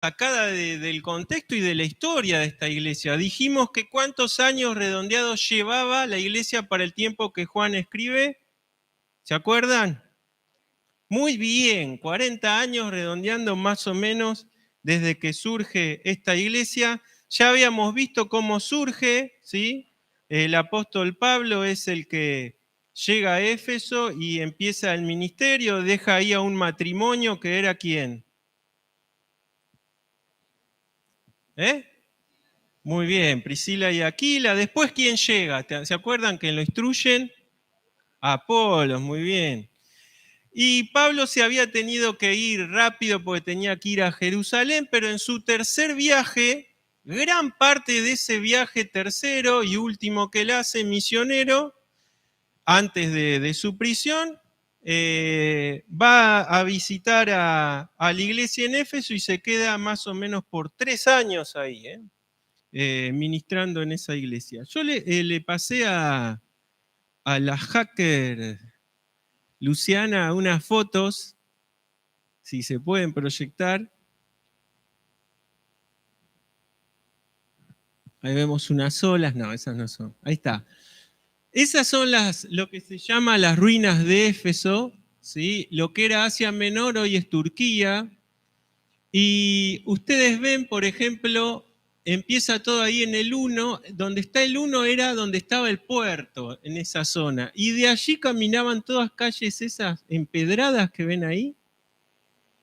sacada del contexto y de la historia de esta iglesia. Dijimos que cuántos años redondeados llevaba la iglesia para el tiempo que Juan escribe. ¿Se acuerdan? Muy bien, 40 años redondeando más o menos desde que surge esta iglesia. Ya habíamos visto cómo surge, ¿sí? El apóstol Pablo es el que llega a Éfeso y empieza el ministerio, deja ahí a un matrimonio que era ¿quién? Muy bien, Priscila y Aquila. Después, ¿quién llega? ¿Se acuerdan que lo instruyen? Apolos, muy bien. Y Pablo se había tenido que ir rápido porque tenía que ir a Jerusalén, pero en su tercer viaje, gran parte de ese viaje tercero y último que él hace misionero, antes de su prisión, va a visitar a la iglesia en Éfeso y se queda más o menos por 3 años ahí, ministrando en esa iglesia. Yo le pasé a la hacker Luciana unas fotos, si se pueden proyectar. Ahí vemos unas olas, no, esas no son. Ahí está. Esas son lo que se llama las ruinas de Éfeso, ¿sí? Lo que era Asia Menor hoy es Turquía. Y ustedes ven, por ejemplo, empieza todo ahí en el 1, donde está el 1 era donde estaba el puerto, en esa zona. Y de allí caminaban todas calles esas empedradas que ven ahí,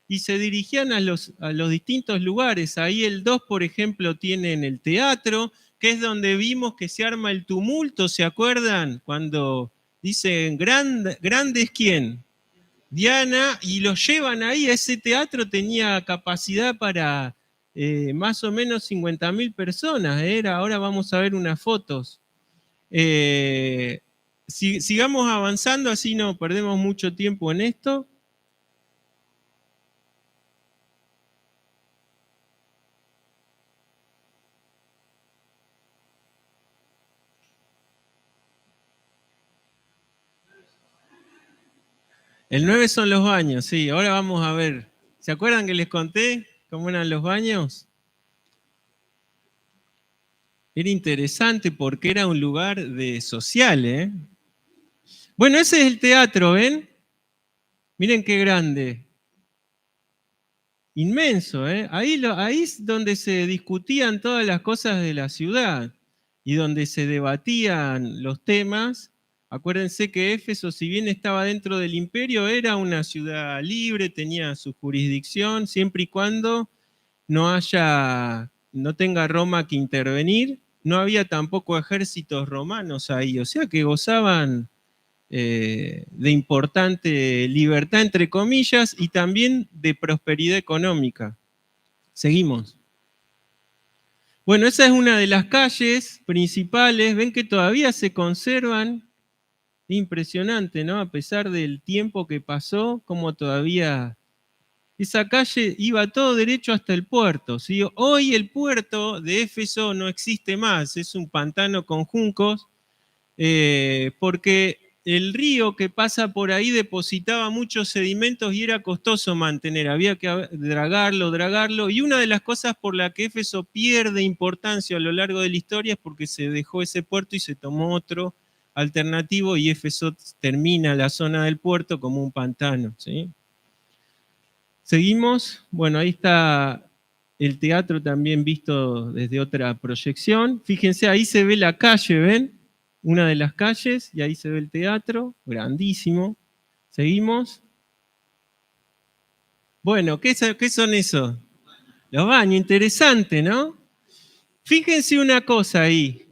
y se dirigían a los distintos lugares. Ahí el 2, por ejemplo, tienen el teatro, que es donde vimos que se arma el tumulto, ¿se acuerdan? Cuando dicen, grande es quién, Diana, y lo llevan ahí. Ese teatro tenía capacidad para más o menos 50.000 personas. Ahora vamos a ver unas fotos. Sigamos avanzando, así no perdemos mucho tiempo en esto. El 9 son los baños, sí. Ahora vamos a ver. ¿Se acuerdan que les conté cómo eran los baños? Era interesante porque era un lugar de social, ¿eh? Bueno, ese es el teatro, ¿ven? Miren qué grande. Inmenso, ¿eh? Ahí es donde se discutían todas las cosas de la ciudad y donde se debatían los temas. Acuérdense que Éfeso, si bien estaba dentro del imperio, era una ciudad libre, tenía su jurisdicción, siempre y cuando no tenga Roma que intervenir. No había tampoco ejércitos romanos ahí, o sea que gozaban de importante libertad, entre comillas, y también de prosperidad económica. Seguimos. Bueno, esa es una de las calles principales. Ven que todavía se conservan. Impresionante, ¿no? A pesar del tiempo que pasó, como todavía esa calle iba todo derecho hasta el puerto, ¿sí? Hoy el puerto de Éfeso no existe más, es un pantano con juncos, porque el río que pasa por ahí depositaba muchos sedimentos y era costoso mantener, había que dragarlo, y una de las cosas por la que Éfeso pierde importancia a lo largo de la historia es porque se dejó ese puerto y se tomó otro alternativo y Éfeso termina la zona del puerto como un pantano, ¿sí? Seguimos, bueno, ahí está el teatro también visto desde otra proyección. Fíjense, ahí se ve la calle, ¿ven? Una de las calles, y ahí se ve el teatro, grandísimo. Seguimos. Bueno, ¿qué son esos? Los baños, interesante, ¿no? Fíjense una cosa ahí.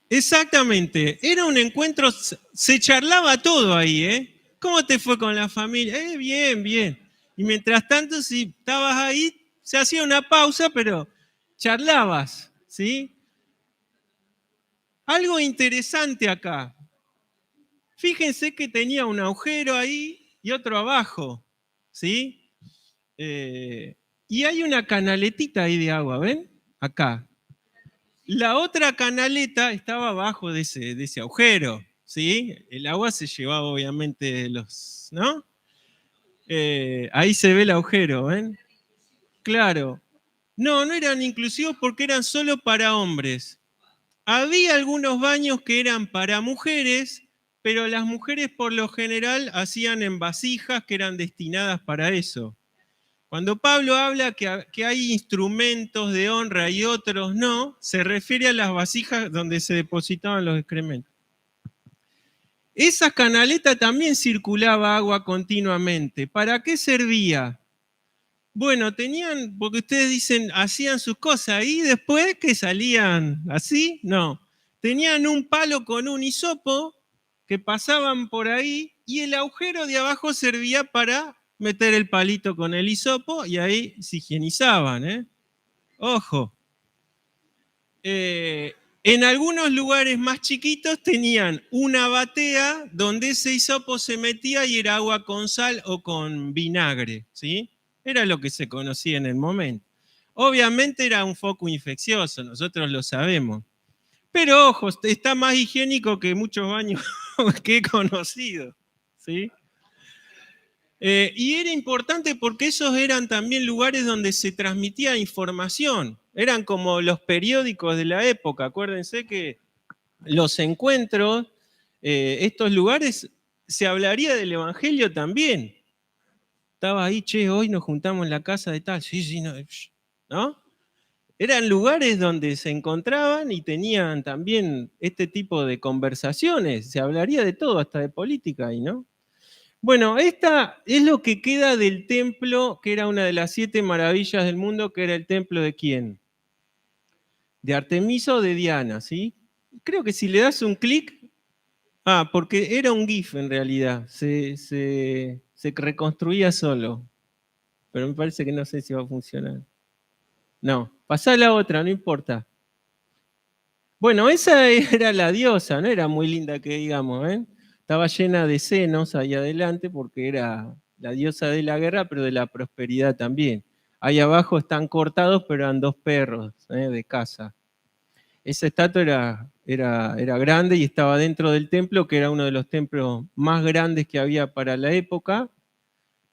Exactamente, era un encuentro, se charlaba todo ahí, ¿eh? ¿Cómo te fue con la familia? Bien, bien. Y mientras tanto, si estabas ahí, se hacía una pausa, pero charlabas, ¿sí? Algo interesante acá. Fíjense que tenía un agujero ahí y otro abajo, ¿sí? Y hay una canaletita ahí de agua, ¿ven? Acá. La otra canaleta estaba abajo de ese agujero, ¿sí? El agua se llevaba obviamente ¿no? Ahí se ve el agujero, ¿ven? Claro. No, no eran inclusivos porque eran solo para hombres. Había algunos baños que eran para mujeres, pero las mujeres por lo general hacían en vasijas que eran destinadas para eso. Cuando Pablo habla que hay instrumentos de honra y otros no, se refiere a las vasijas donde se depositaban los excrementos. Esa canaleta también circulaba agua continuamente. ¿Para qué servía? Bueno, tenían, porque ustedes dicen, hacían sus cosas y después que salían así, no. Tenían un palo con un hisopo que pasaban por ahí y el agujero de abajo servía para meter el palito con el hisopo y ahí se higienizaban, ¿eh? Ojo. Eh, en algunos lugares más chiquitos tenían una batea donde ese hisopo se metía y era agua con sal o con vinagre, ¿sí? Era lo que se conocía en el momento. Obviamente era un foco infeccioso, nosotros lo sabemos. Pero ojo, está más higiénico que muchos baños que he conocido, ¿sí? Y era importante porque esos eran también lugares donde se transmitía información. Eran como los periódicos de la época. Acuérdense que los encuentros, estos lugares, se hablaría del Evangelio también. Estaba ahí, che, hoy nos juntamos en la casa de tal. Sí, sí, no. ¿No? Eran lugares donde se encontraban y tenían también este tipo de conversaciones. Se hablaría de todo, hasta de política ahí, ¿no? Bueno, esta es lo que queda del templo, que era una de las 7 maravillas del mundo, que era el templo de quién? De Artemisa o de Diana, ¿sí? Creo que si le das un clic, porque era un GIF en realidad, se reconstruía solo, pero me parece que no sé si va a funcionar. No, pasá a la otra, no importa. Bueno, esa era la diosa, no era muy linda que digamos, ¿eh? Estaba llena de senos ahí adelante porque era la diosa de la guerra, pero de la prosperidad también. Ahí abajo están cortados, pero eran 2 perros de caza. Esa estatua era grande y estaba dentro del templo, que era uno de los templos más grandes que había para la época.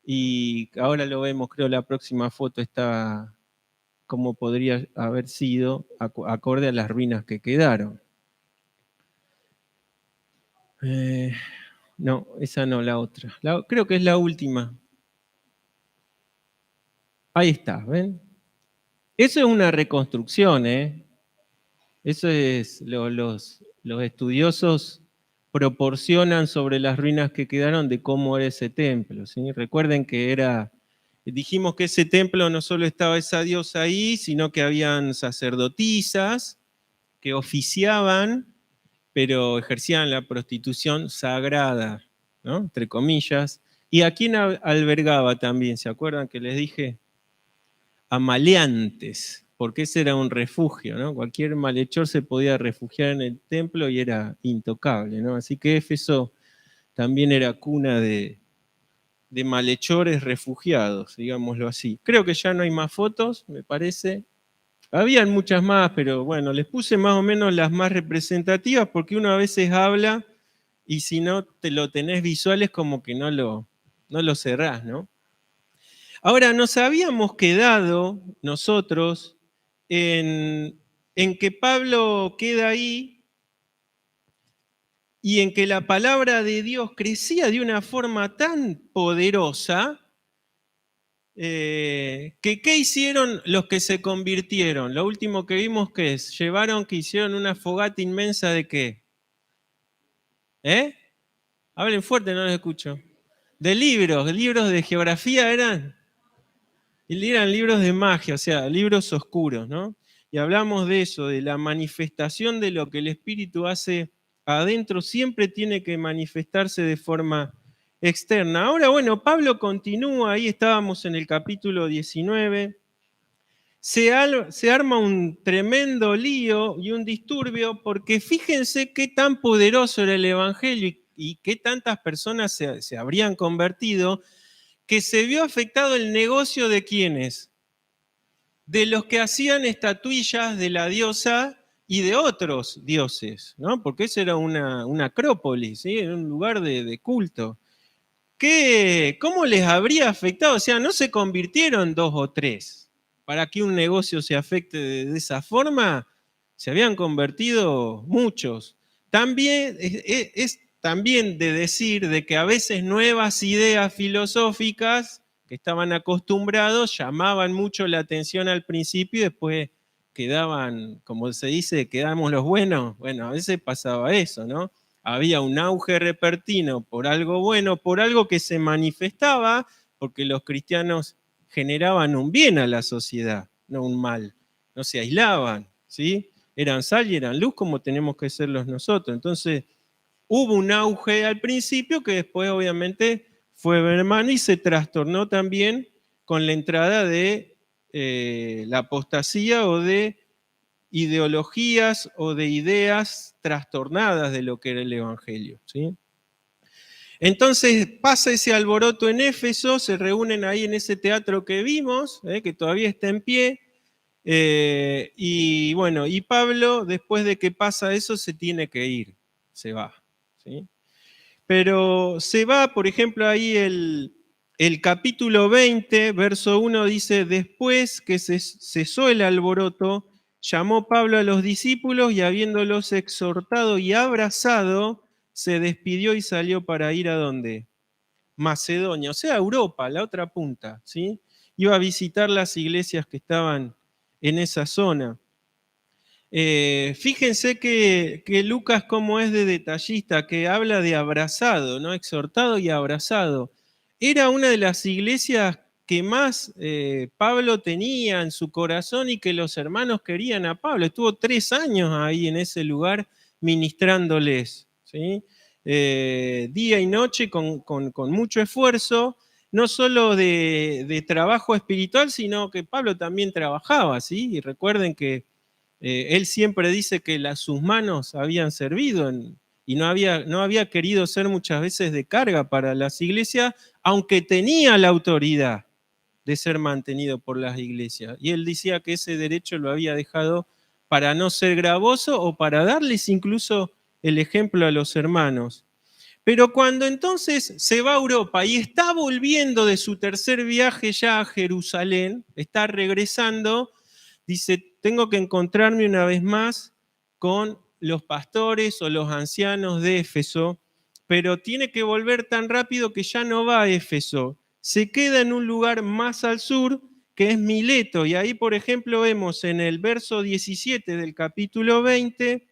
Y ahora lo vemos, creo, la próxima foto está como podría haber sido, acorde a las ruinas que quedaron. No, esa no, la otra. Creo que es la última. Ahí está, ¿ven? Eso es una reconstrucción, ¿eh? Eso es, los estudiosos proporcionan sobre las ruinas que quedaron de cómo era ese templo, ¿sí? Recuerden que dijimos que ese templo no solo estaba esa diosa ahí, sino que habían sacerdotisas que oficiaban, pero ejercían la prostitución sagrada, ¿no? Entre comillas. ¿Y a quién albergaba también? ¿Se acuerdan que les dije? A maleantes, porque ese era un refugio, ¿no? Cualquier malhechor se podía refugiar en el templo y era intocable, ¿no? Así que Éfeso también era cuna de malhechores refugiados, digámoslo así. Creo que ya no hay más fotos, me parece. Habían muchas más, pero bueno, les puse más o menos las más representativas porque uno a veces habla y si no te lo tenés visual es como que no lo cerrás, ¿no? Ahora, nos habíamos quedado nosotros en que Pablo queda ahí y en que la palabra de Dios crecía de una forma tan poderosa que ¿qué hicieron los que se convirtieron? Lo último que vimos que es, que hicieron una fogata inmensa de qué? ¿Eh? Hablen fuerte, no los escucho. De libros de geografía eran. Y eran libros de magia, o sea, libros oscuros, ¿no? Y hablamos de eso, de la manifestación de lo que el Espíritu hace adentro, siempre tiene que manifestarse de forma externa. Ahora, bueno, Pablo continúa, ahí estábamos en el capítulo 19, se arma un tremendo lío y un disturbio, porque fíjense qué tan poderoso era el Evangelio y qué tantas personas se habrían convertido, que se vio afectado el negocio de quiénes, de los que hacían estatuillas de la diosa y de otros dioses, ¿no? Porque eso era una acrópolis, ¿sí? Era un lugar de culto. ¿Cómo les habría afectado? O sea, no se convirtieron 2 o 3. Para que un negocio se afecte de esa forma, se habían convertido muchos. También es también de decir de que a veces nuevas ideas filosóficas que estaban acostumbrados llamaban mucho la atención al principio y después quedaban, como se dice, quedamos los buenos. Bueno, a veces pasaba eso, ¿no? Había un auge repentino por algo bueno, por algo que se manifestaba, porque los cristianos generaban un bien a la sociedad, no un mal. No se aislaban, ¿sí? Eran sal y eran luz como tenemos que serlos nosotros. Entonces, hubo un auge al principio que después obviamente fue mermando y se trastornó también con la entrada de la apostasía o de ideologías o de ideas trastornadas de lo que era el Evangelio, ¿sí? Entonces pasa ese alboroto en Éfeso, se reúnen ahí en ese teatro que vimos, que todavía está en pie, y bueno, y Pablo, después de que pasa eso, se tiene que ir, se va, ¿sí? Pero se va, por ejemplo, ahí el capítulo 20, verso 1 dice, después que cesó el alboroto, llamó Pablo a los discípulos y habiéndolos exhortado y abrazado, se despidió y salió para ir a ¿dónde? Macedonia, o sea, Europa, la otra punta, ¿sí? Iba a visitar las iglesias que estaban en esa zona. Fíjense que Lucas como es de detallista, que habla de abrazado, ¿no? Exhortado y abrazado. Era una de las iglesias que más Pablo tenía en su corazón y que los hermanos querían a Pablo. Estuvo 3 años ahí en ese lugar ministrándoles, ¿sí? Día y noche con mucho esfuerzo, no solo de trabajo espiritual, sino que Pablo también trabajaba, ¿sí? Y recuerden que él siempre dice que sus manos habían servido y no había querido ser muchas veces de carga para las iglesias, aunque tenía la autoridad de ser mantenido por las iglesias. Y él decía que ese derecho lo había dejado para no ser gravoso o para darles incluso el ejemplo a los hermanos. Pero cuando entonces se va a Europa y está volviendo de su tercer viaje ya a Jerusalén, está regresando, dice, tengo que encontrarme una vez más con los pastores o los ancianos de Éfeso, pero tiene que volver tan rápido que ya no va a Éfeso, se queda en un lugar más al sur que es Mileto, y ahí por ejemplo vemos en el verso 17 del capítulo 20,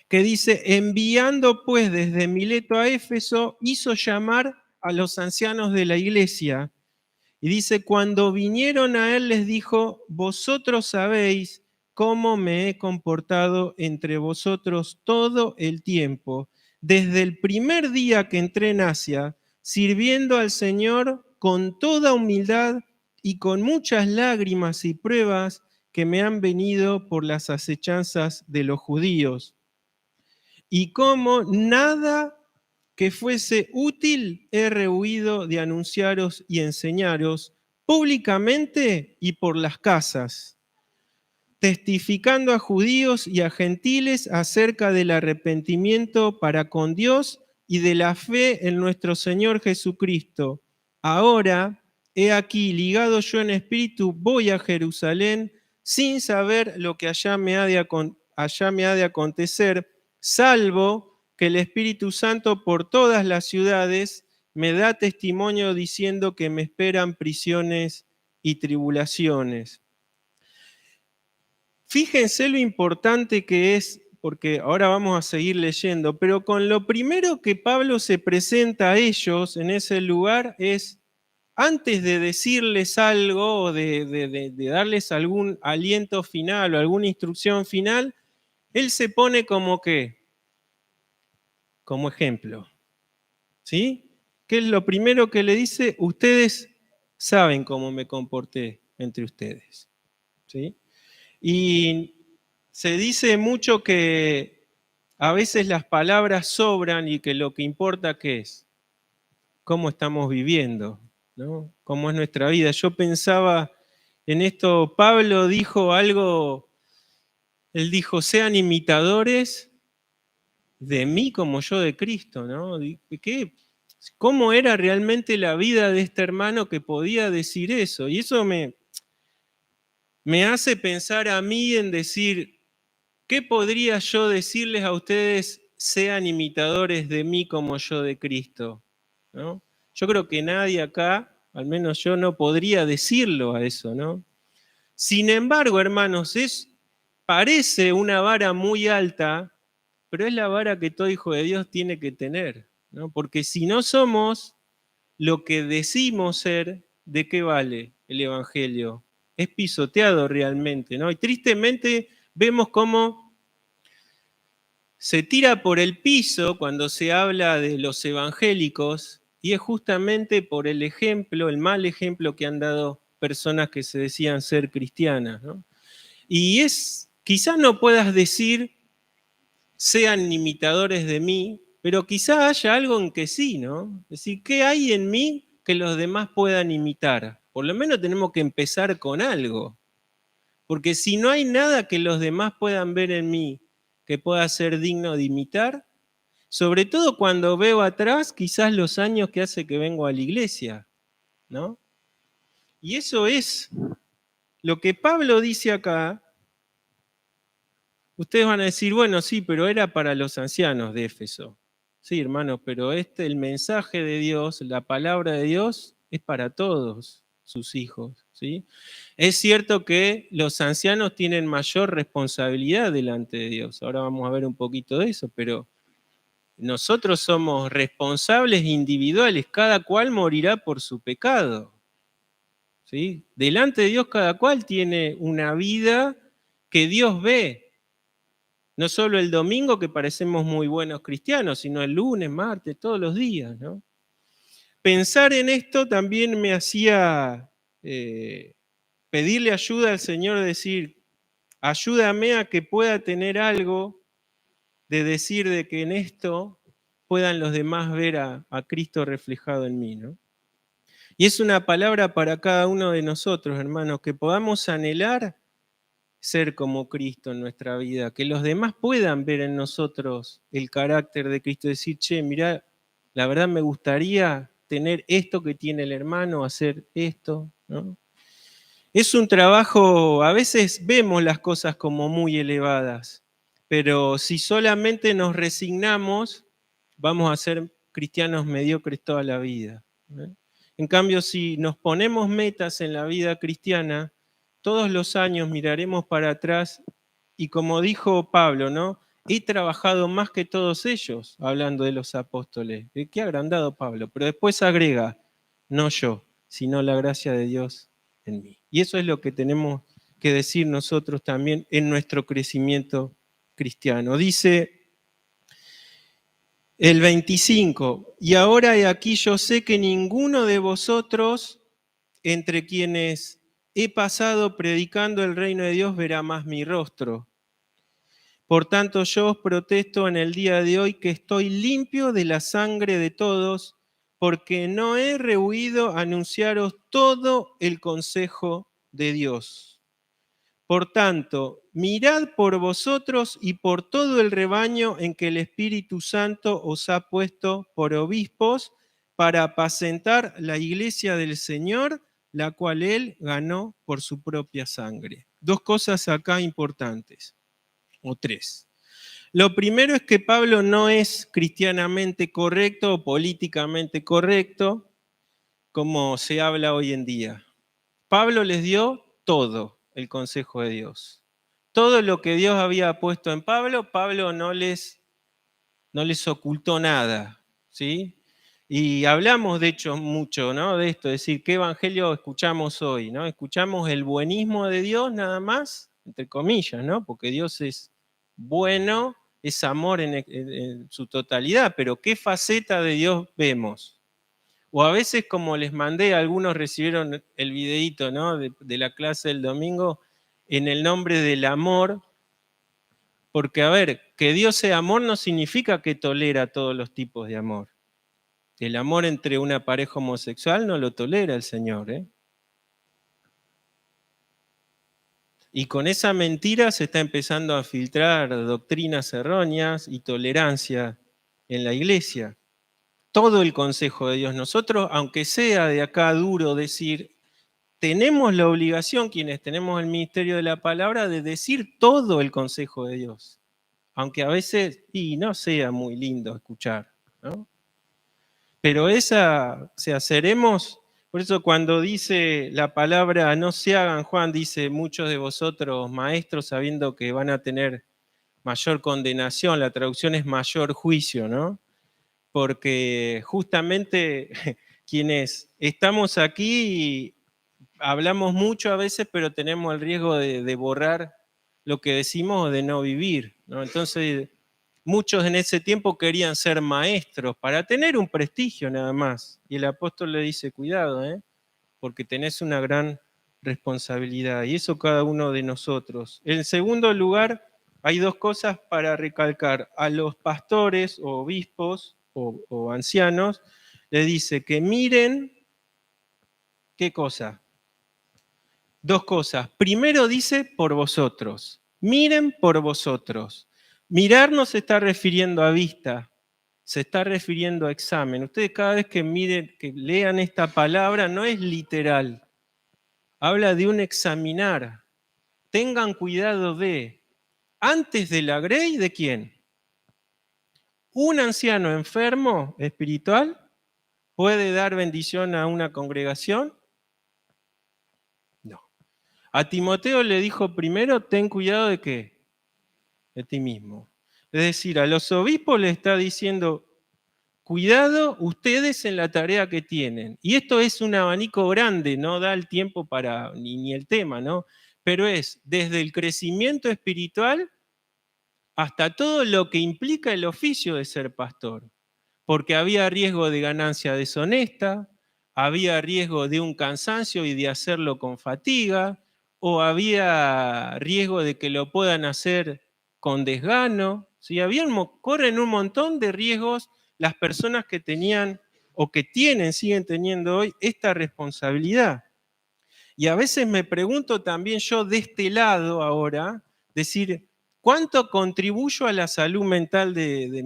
que dice, enviando pues desde Mileto a Éfeso, hizo llamar a los ancianos de la iglesia. Y dice, cuando vinieron a él les dijo, vosotros sabéis cómo me he comportado entre vosotros todo el tiempo, desde el primer día que entré en Asia, sirviendo al Señor con toda humildad y con muchas lágrimas y pruebas que me han venido por las acechanzas de los judíos y como nada que fuese útil he rehuido de anunciaros y enseñaros públicamente y por las casas, testificando a judíos y a gentiles acerca del arrepentimiento para con Dios y de la fe en nuestro Señor Jesucristo. Ahora, he aquí, ligado yo en espíritu, voy a Jerusalén sin saber lo que allá me ha de acontecer, salvo que el Espíritu Santo por todas las ciudades me da testimonio diciendo que me esperan prisiones y tribulaciones. Fíjense lo importante que es, porque ahora vamos a seguir leyendo, pero con lo primero que Pablo se presenta a ellos en ese lugar es, antes de decirles algo o de darles algún aliento final o alguna instrucción final, él se pone como que, como ejemplo, ¿sí? ¿Qué es lo primero que le dice? Ustedes saben cómo me comporté entre ustedes, ¿sí? Y se dice mucho que a veces las palabras sobran y que lo que importa ¿qué es? Cómo estamos viviendo, ¿no? Cómo es nuestra vida. Yo pensaba en esto, Pablo dijo algo, él dijo, sean imitadores de mí como yo de Cristo, ¿no? ¿Qué? ¿Cómo era realmente la vida de este hermano que podía decir eso? Y eso me hace pensar a mí en decir, ¿qué podría yo decirles a ustedes? Sean imitadores de mí como yo de Cristo, ¿no? Yo creo que nadie acá, al menos yo, no podría decirlo a eso, ¿no? Sin embargo, hermanos, parece una vara muy alta, pero es la vara que todo hijo de Dios tiene que tener, ¿no? Porque si no somos lo que decimos ser, ¿de qué vale el Evangelio? Es pisoteado realmente, ¿no? Y tristemente vemos cómo se tira por el piso cuando se habla de los evangélicos y es justamente por el ejemplo, el mal ejemplo que han dado personas que se decían ser cristianas, ¿no? Y quizás no puedas decir, sean imitadores de mí, pero quizá haya algo en que sí, ¿no? Es decir, ¿qué hay en mí que los demás puedan imitar? Por lo menos tenemos que empezar con algo, porque si no hay nada que los demás puedan ver en mí que pueda ser digno de imitar, sobre todo cuando veo atrás quizás los años que hace que vengo a la iglesia, ¿no? Y eso es lo que Pablo dice acá. Ustedes van a decir, bueno, sí, pero era para los ancianos de Éfeso. Sí, hermanos, pero el mensaje de Dios, la palabra de Dios, es para todos sus hijos, ¿sí? Es cierto que los ancianos tienen mayor responsabilidad delante de Dios. Ahora vamos a ver un poquito de eso, pero nosotros somos responsables individuales, cada cual morirá por su pecado, ¿sí? Delante de Dios cada cual tiene una vida que Dios ve. No solo el domingo, que parecemos muy buenos cristianos, sino el lunes, martes, todos los días, ¿no? Pensar en esto también me hacía pedirle ayuda al Señor, decir, ayúdame a que pueda tener algo de decir de que en esto puedan los demás ver a Cristo reflejado en mí, ¿no? Y es una palabra para cada uno de nosotros, hermanos, que podamos anhelar ser como Cristo en nuestra vida, que los demás puedan ver en nosotros el carácter de Cristo, decir, che, mirá, la verdad me gustaría tener esto que tiene el hermano, hacer esto, ¿no? Es un trabajo, a veces vemos las cosas como muy elevadas, pero si solamente nos resignamos, vamos a ser cristianos mediocres toda la vida, ¿eh? En cambio, si nos ponemos metas en la vida cristiana, todos los años miraremos para atrás y como dijo Pablo, ¿no? He trabajado más que todos ellos, hablando de los apóstoles. Qué agrandado Pablo, pero después agrega, no yo, sino la gracia de Dios en mí. Y eso es lo que tenemos que decir nosotros también en nuestro crecimiento cristiano. Dice el 25, y ahora he aquí yo sé que ninguno de vosotros, entre quienes he pasado predicando el reino de Dios, verá más mi rostro. Por tanto, yo os protesto en el día de hoy que estoy limpio de la sangre de todos, porque no he rehuido anunciaros todo el consejo de Dios. Por tanto, mirad por vosotros y por todo el rebaño en que el Espíritu Santo os ha puesto por obispos para apacentar la iglesia del Señor, la cual Él ganó por su propia sangre. Dos cosas acá importantes, o tres. Lo primero es que Pablo no es cristianamente correcto o políticamente correcto, como se habla hoy en día. Pablo les dio todo el consejo de Dios. Todo lo que Dios había puesto en Pablo, Pablo no les ocultó nada, ¿sí? Y hablamos, de hecho, mucho, ¿no? De esto, es decir, ¿qué evangelio escuchamos hoy, no? Escuchamos el buenismo de Dios nada más, entre comillas, ¿no? Porque Dios es bueno, es amor en su totalidad, pero ¿qué faceta de Dios vemos? O a veces, como les mandé, algunos recibieron el videíto, ¿no? de la clase del domingo, en el nombre del amor, porque, a ver, que Dios sea amor no significa que tolera todos los tipos de amor. El amor entre una pareja homosexual no lo tolera el Señor, ¿eh? Y con esa mentira se está empezando a filtrar doctrinas erróneas y tolerancia en la iglesia. todo el consejo de Dios. Nosotros, aunque sea de acá duro decir, tenemos la obligación, quienes tenemos el ministerio de la palabra, de decir todo el consejo de Dios. Aunque a veces, y no sea muy lindo escuchar, ¿no? Pero seremos, por eso cuando dice la palabra no se hagan, Juan dice, muchos de vosotros maestros sabiendo que van a tener mayor condenación, la traducción es mayor juicio, ¿no? Porque justamente quienes estamos aquí hablamos mucho a veces, pero tenemos el riesgo de borrar lo que decimos o de no vivir, ¿no? Entonces, muchos en ese tiempo querían ser maestros para tener un prestigio nada más. Y el apóstol le dice, cuidado, porque tenés una gran responsabilidad. Y eso cada uno de nosotros. En segundo lugar, hay dos cosas para recalcar. A los pastores o obispos o ancianos, le dice que miren, ¿qué cosa? Dos cosas. Primero dice por vosotros. Miren por vosotros. Mirar no se está refiriendo a vista, se está refiriendo a examen. Ustedes cada vez que miren, que lean esta palabra, no es literal. Habla de un examinar. Tengan cuidado de, antes de la grey, ¿de quién? Un anciano enfermo espiritual puede dar bendición a una congregación. No. A Timoteo le dijo primero, ten cuidado de qué, de ti mismo. Es decir, a los obispos le está diciendo, cuidado ustedes en la tarea que tienen. Y esto es un abanico grande, no da el tiempo para ni el tema, ¿no? Pero es desde el crecimiento espiritual hasta todo lo que implica el oficio de ser pastor. Porque había riesgo de ganancia deshonesta, había riesgo de un cansancio y de hacerlo con fatiga, o había riesgo de que lo puedan hacer con desgano. ¿Sí? Corren un montón de riesgos las personas que tenían o que tienen, siguen teniendo hoy esta responsabilidad. Y a veces me pregunto también yo de este lado ahora, decir, ¿cuánto contribuyo a la salud mental de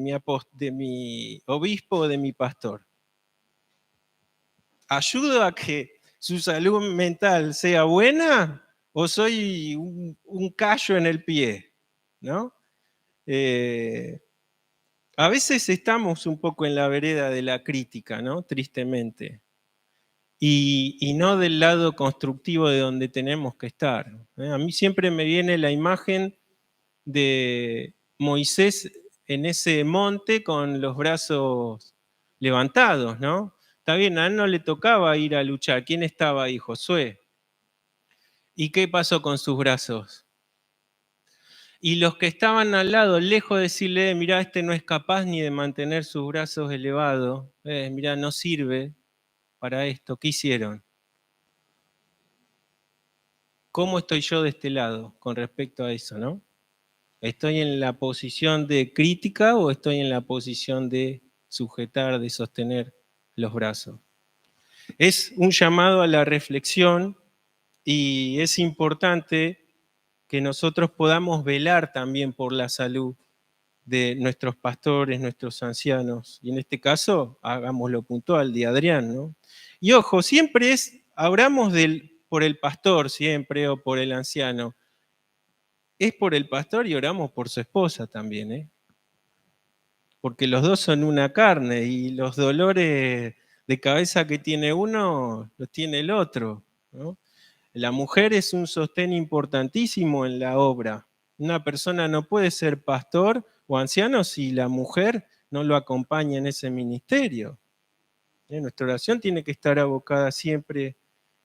mi obispo o de mi pastor? ¿Ayudo a que su salud mental sea buena o soy un callo en el pie? ¿No? A veces estamos un poco en la vereda de la crítica, ¿no? Tristemente. Y no del lado constructivo de donde tenemos que estar. A mí siempre me viene la imagen de Moisés en ese monte con los brazos levantados, ¿no? Está bien, a él no le tocaba ir a luchar. ¿Quién estaba ahí? Josué. ¿Y qué pasó con sus brazos? Y los que estaban al lado, lejos de decirle, mirá, este no es capaz ni de mantener sus brazos elevados, mirá, no sirve para esto, ¿qué hicieron? ¿Cómo estoy yo de este lado con respecto a eso, no? ¿Estoy en la posición de crítica o estoy en la posición de sujetar, de sostener los brazos? Es un llamado a la reflexión y es importante que nosotros podamos velar también por la salud de nuestros pastores, nuestros ancianos, y en este caso, hagámoslo puntual, de Adrián, ¿no? Y ojo, siempre hablamos por el pastor siempre o por el anciano, es por el pastor y oramos por su esposa también, porque los dos son una carne y los dolores de cabeza que tiene uno los tiene el otro, ¿no? La mujer es un sostén importantísimo en la obra. Una persona no puede ser pastor o anciano si la mujer no lo acompaña en ese ministerio. Nuestra oración tiene que estar abocada siempre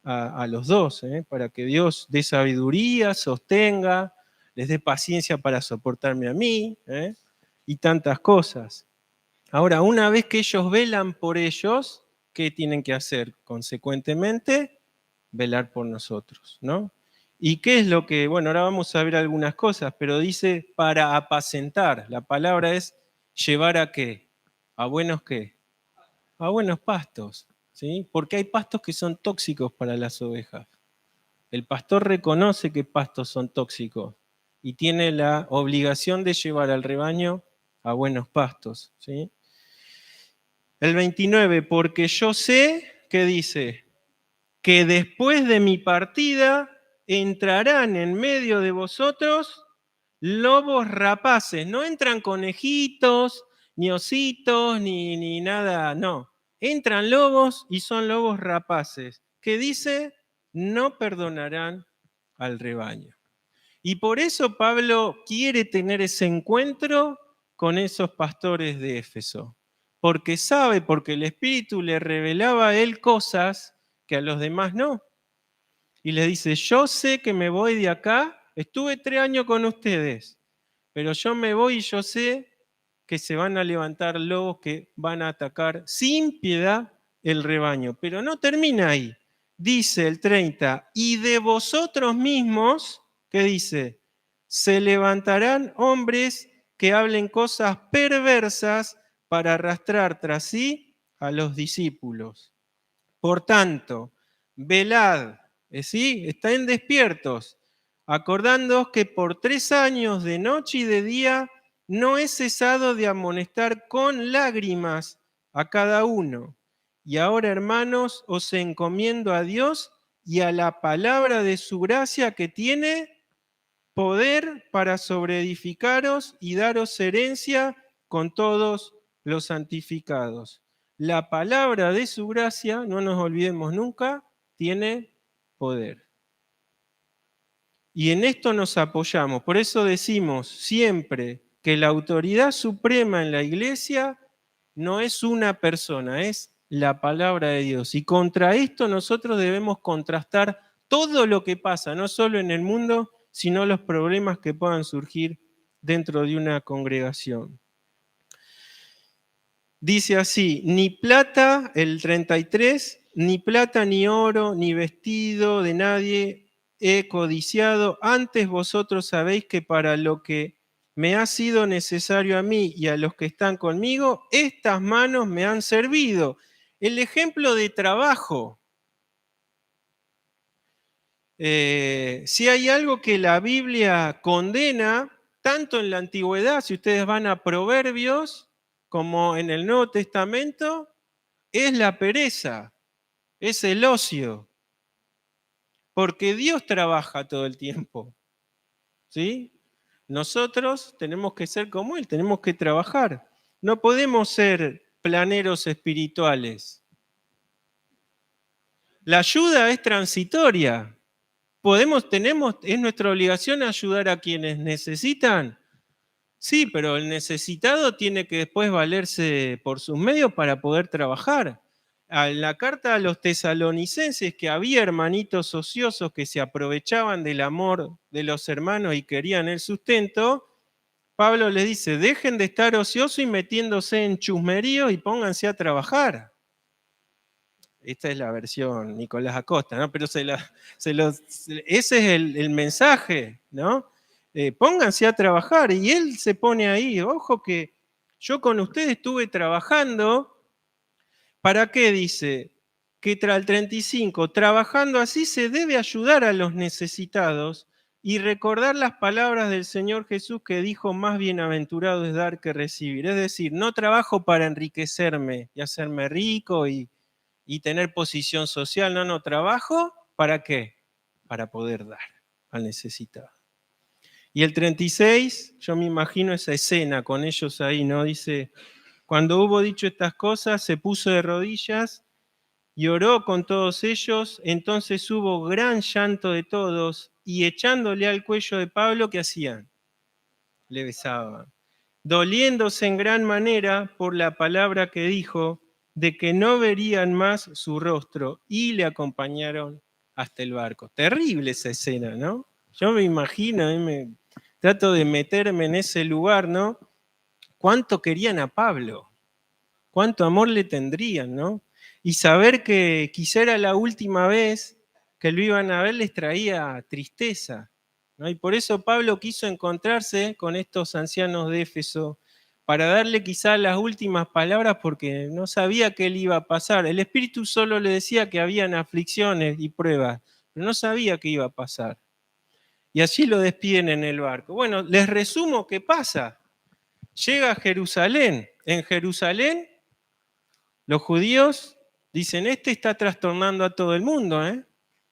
a los dos, para que Dios dé sabiduría, sostenga, les dé paciencia para soportarme a mí, y tantas cosas. Ahora, una vez que ellos velan por ellos, ¿qué tienen que hacer? Consecuentemente, velar por nosotros, ¿no? ¿Y qué es lo que, bueno, ahora vamos a ver algunas cosas, pero dice para apacentar. La palabra es llevar a qué? ¿A buenos qué? A buenos pastos, ¿sí? Porque hay pastos que son tóxicos para las ovejas. El pastor reconoce que pastos son tóxicos y tiene la obligación de llevar al rebaño a buenos pastos, ¿sí? El 29, porque yo sé, ¿qué dice? Que después de mi partida entrarán en medio de vosotros lobos rapaces. No entran conejitos, ni ositos, ni nada, no. Entran lobos y son lobos rapaces. ¿Qué dice? No perdonarán al rebaño. Y por eso Pablo quiere tener ese encuentro con esos pastores de Éfeso. Porque sabe, porque el Espíritu le revelaba a él cosas que a los demás no. Y le dice, yo sé que me voy de acá, estuve 3 años con ustedes, pero yo me voy y yo sé que se van a levantar lobos que van a atacar sin piedad el rebaño. Pero no termina ahí. Dice el 30, y de vosotros mismos, ¿qué dice? Se levantarán hombres que hablen cosas perversas para arrastrar tras sí a los discípulos. Por tanto, velad, ¿sí? Estén despiertos, acordándoos que por 3 años de noche y de día no he cesado de amonestar con lágrimas a cada uno. Y ahora, hermanos, os encomiendo a Dios y a la palabra de su gracia que tiene poder para sobreedificaros y daros herencia con todos los santificados. La palabra de su gracia, no nos olvidemos nunca, tiene poder. Y en esto nos apoyamos. Por eso decimos siempre que la autoridad suprema en la iglesia no es una persona, es la palabra de Dios. Y contra esto nosotros debemos contrastar todo lo que pasa, no solo en el mundo, sino los problemas que puedan surgir dentro de una congregación. Dice así, ni plata, el 33, ni plata, ni oro, ni vestido de nadie he codiciado. Antes vosotros sabéis que para lo que me ha sido necesario a mí y a los que están conmigo, estas manos me han servido. El ejemplo de trabajo. Si hay algo que la Biblia condena, tanto en la antigüedad, si ustedes van a Proverbios, como en el Nuevo Testamento, es la pereza, es el ocio, porque Dios trabaja todo el tiempo, ¿sí? Nosotros tenemos que ser como Él, tenemos que trabajar. No podemos ser planeros espirituales. La ayuda es transitoria. Es nuestra obligación ayudar a quienes necesitan. Sí, pero el necesitado tiene que después valerse por sus medios para poder trabajar. En la carta a los tesalonicenses, que había hermanitos ociosos que se aprovechaban del amor de los hermanos y querían el sustento, Pablo les dice, dejen de estar ociosos y metiéndose en chusmeríos y pónganse a trabajar. Esta es la versión Nicolás Acosta, ¿no? Pero ese es el mensaje, ¿no? Pónganse a trabajar. Y él se pone ahí, ojo que yo con ustedes estuve trabajando. ¿Para qué? Dice que tras el 35, trabajando así se debe ayudar a los necesitados y recordar las palabras del Señor Jesús que dijo, más bienaventurado es dar que recibir. Es decir, no trabajo para enriquecerme y hacerme rico y tener posición social. No, trabajo, ¿para qué? Para poder dar al necesitado. Y el 36, yo me imagino esa escena con ellos ahí, ¿no? Dice, cuando hubo dicho estas cosas, se puso de rodillas y oró con todos ellos, entonces hubo gran llanto de todos, y echándole al cuello de Pablo, ¿qué hacían? Le besaban, doliéndose en gran manera por la palabra que dijo, de que no verían más su rostro, y le acompañaron hasta el barco. Terrible esa escena, ¿no? Yo me imagino, trato de meterme en ese lugar, ¿no? ¿Cuánto querían a Pablo? ¿Cuánto amor le tendrían, no? Y saber que quizá era la última vez que lo iban a ver les traía tristeza, ¿no? Y por eso Pablo quiso encontrarse con estos ancianos de Éfeso para darle quizá las últimas palabras porque no sabía qué le iba a pasar. El Espíritu solo le decía que habían aflicciones y pruebas, pero no sabía qué iba a pasar. Y allí lo despiden en el barco. Bueno, les resumo qué pasa. Llega a Jerusalén. En Jerusalén Los judíos dicen, este está trastornando a todo el mundo,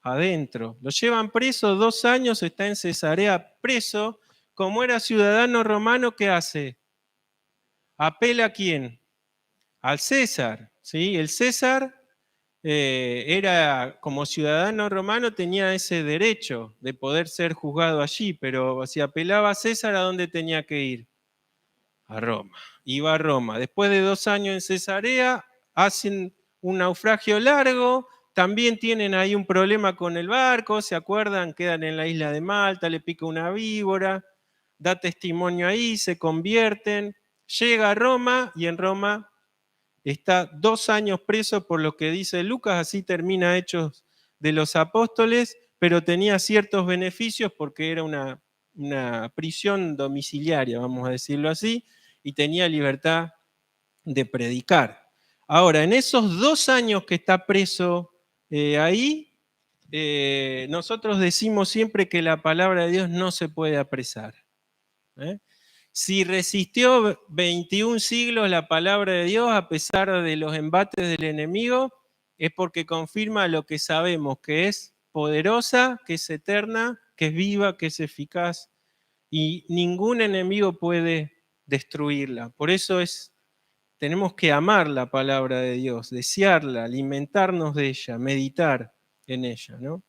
adentro. Lo llevan preso 2 años, está en Cesarea preso. Como era ciudadano romano, ¿qué hace? ¿Apela a quién? Al César, ¿sí? El César era, como ciudadano romano, tenía ese derecho de poder ser juzgado allí, pero si apelaba a César, ¿a dónde tenía que ir? A Roma. Iba a Roma. Después de 2 años en Cesarea, hacen un naufragio largo, también tienen ahí un problema con el barco, ¿se acuerdan? Quedan en la isla de Malta, le pica una víbora, da testimonio ahí, se convierten, llega a Roma y en Roma está 2 años preso por lo que dice Lucas, así termina Hechos de los Apóstoles, pero tenía ciertos beneficios porque era una prisión domiciliaria, vamos a decirlo así, y tenía libertad de predicar. Ahora, en esos 2 años que está preso ahí, nosotros decimos siempre que la palabra de Dios no se puede apresar. Si resistió 21 siglos la palabra de Dios a pesar de los embates del enemigo, es porque confirma lo que sabemos, que es poderosa, que es eterna, que es viva, que es eficaz, y ningún enemigo puede destruirla. Por eso tenemos que amar la palabra de Dios, desearla, alimentarnos de ella, meditar en ella, ¿no?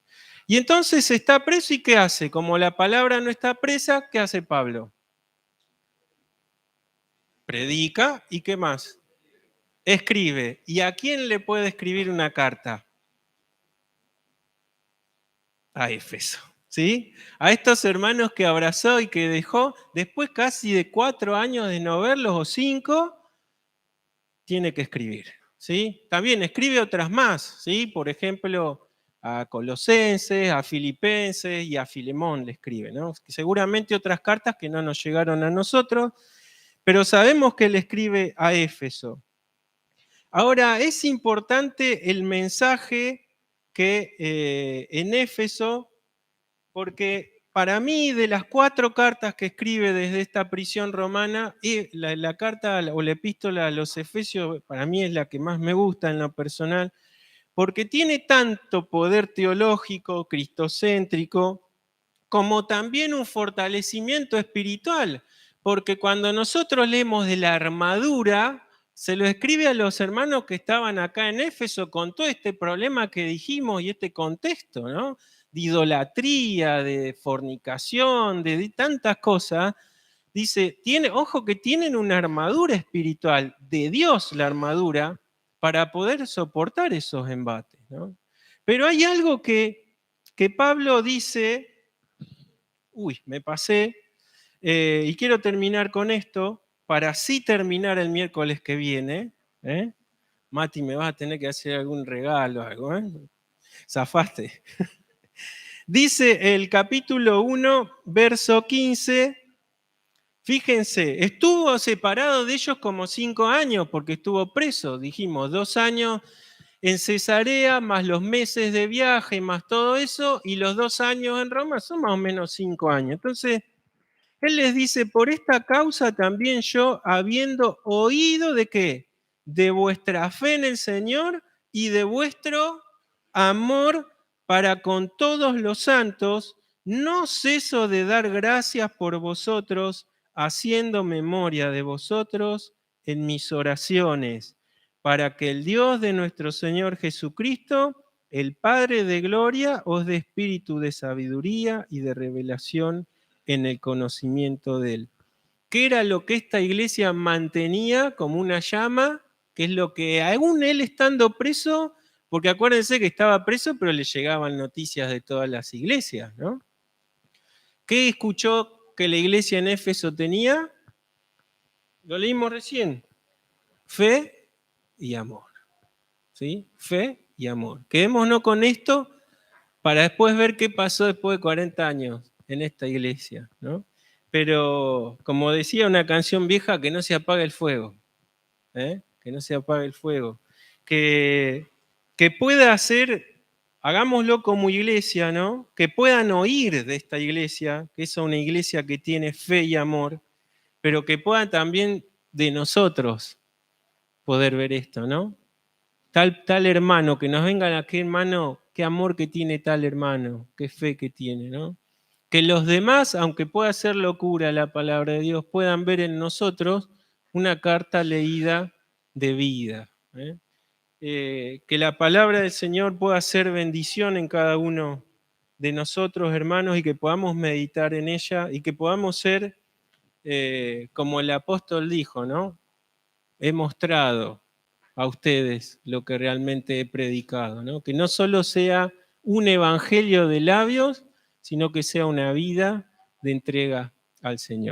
Y entonces está preso y ¿qué hace? Como la palabra no está presa, ¿qué hace Pablo? Predica y ¿qué más? Escribe. ¿Y a quién le puede escribir una carta? A Éfeso, ¿sí? A estos hermanos que abrazó y que dejó, después casi de 4 años de no verlos o 5, tiene que escribir, ¿sí? También escribe otras más, ¿sí? Por ejemplo, a Colosenses, a Filipenses y a Filemón le escribe, ¿no? Seguramente otras cartas que no nos llegaron a nosotros, pero sabemos que le escribe a Éfeso. Ahora, es importante el mensaje que en Éfeso, porque para mí de las 4 cartas que escribe desde esta prisión romana, la carta o la epístola a los Efesios para mí es la que más me gusta en lo personal, porque tiene tanto poder teológico, cristocéntrico, como también un fortalecimiento espiritual, porque cuando nosotros leemos de la armadura, se lo escribe a los hermanos que estaban acá en Éfeso con todo este problema que dijimos y este contexto, ¿no? De idolatría, de fornicación, de tantas cosas. Dice, ojo que tienen una armadura espiritual, de Dios la armadura, para poder soportar esos embates, ¿no? Pero hay algo que Pablo dice. Me pasé, y quiero terminar con esto, para así terminar el miércoles que viene. Mati, me vas a tener que hacer algún regalo, algo, zafaste. Dice el capítulo 1, verso 15, fíjense, estuvo separado de ellos como 5 años, porque estuvo preso, dijimos, 2 años en Cesarea, más los meses de viaje, más todo eso, y los 2 años en Roma son más o menos 5 años. Entonces, él les dice, por esta causa también yo, habiendo oído de qué, de vuestra fe en el Señor y de vuestro amor para con todos los santos, no ceso de dar gracias por vosotros, haciendo memoria de vosotros en mis oraciones, para que el Dios de nuestro Señor Jesucristo, el Padre de gloria, os dé espíritu de sabiduría y de revelación en el conocimiento de Él. ¿Qué era lo que esta iglesia mantenía como una llama? Que es lo que, aún él estando preso, porque acuérdense que estaba preso, pero le llegaban noticias de todas las iglesias, ¿no? ¿Qué escuchó que la iglesia en Éfeso tenía? Lo leímos recién. Fe y amor. ¿Sí? Fe y amor. Quedémonos con esto para después ver qué pasó después de 40 años en esta iglesia, ¿no? Pero, como decía una canción vieja, que no se apague el fuego, que no se apague el fuego. Que pueda ser, hagámoslo como iglesia, ¿no? Que puedan oír de esta iglesia, que es una iglesia que tiene fe y amor, pero que puedan también de nosotros poder ver esto, ¿no? tal hermano, que nos vengan a qué hermano, qué amor que tiene tal hermano, qué fe que tiene, ¿no? Que los demás, aunque pueda ser locura la palabra de Dios, puedan ver en nosotros una carta leída de vida. Que la palabra del Señor pueda ser bendición en cada uno de nosotros, hermanos, y que podamos meditar en ella y que podamos ser, como el apóstol dijo, ¿no? He mostrado a ustedes lo que realmente he predicado, ¿no? Que no solo sea un evangelio de labios, sino que sea una vida de entrega al Señor.